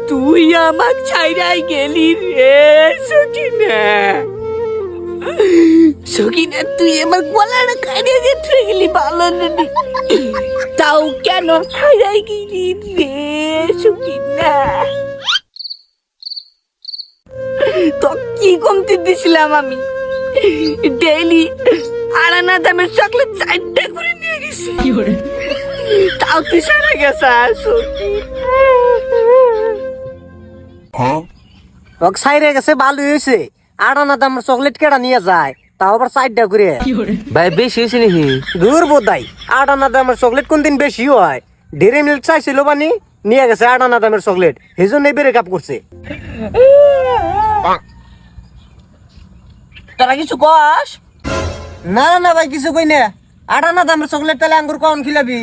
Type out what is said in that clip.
তুই আমার ছাইরাই গেলি রে সকিনা। সকিনা তুই আমার গলাটা কাটিয়ে দিয়ে গেলি ভালো রে, তাও কেন ছাইরাই গেলি রে সকিনা? তো কি কমতি দিছিলাম আমি? ডেইলি আড়ানা দামের চকলেট 4টা করে নিয়ে গেছি, তাও তুই সারা গেছিস। ওক সাইরে গেছে ভালো হয়েছে, আড়ানা দাম চকলেট কেডা নিয়ে যায়, তাও আবার 4টা করে। ভাই বেশি হয়েছে নাকি? দূর বোধাই, আড়ানা দামের চকলেট কোনদিন বেশি হয়? ডেরি মিল্ক চাইছিল বানি, নিয়ে গেছে আড়ানা দামের চকলেট, সেই জন্যই বেড়ে কাপ করছে। তোরা কিছু কস? না না ভাই কিছু কই না, আড়ানা দামের চকলেট তাহলে আঙ্গুর কখন খিলাবি?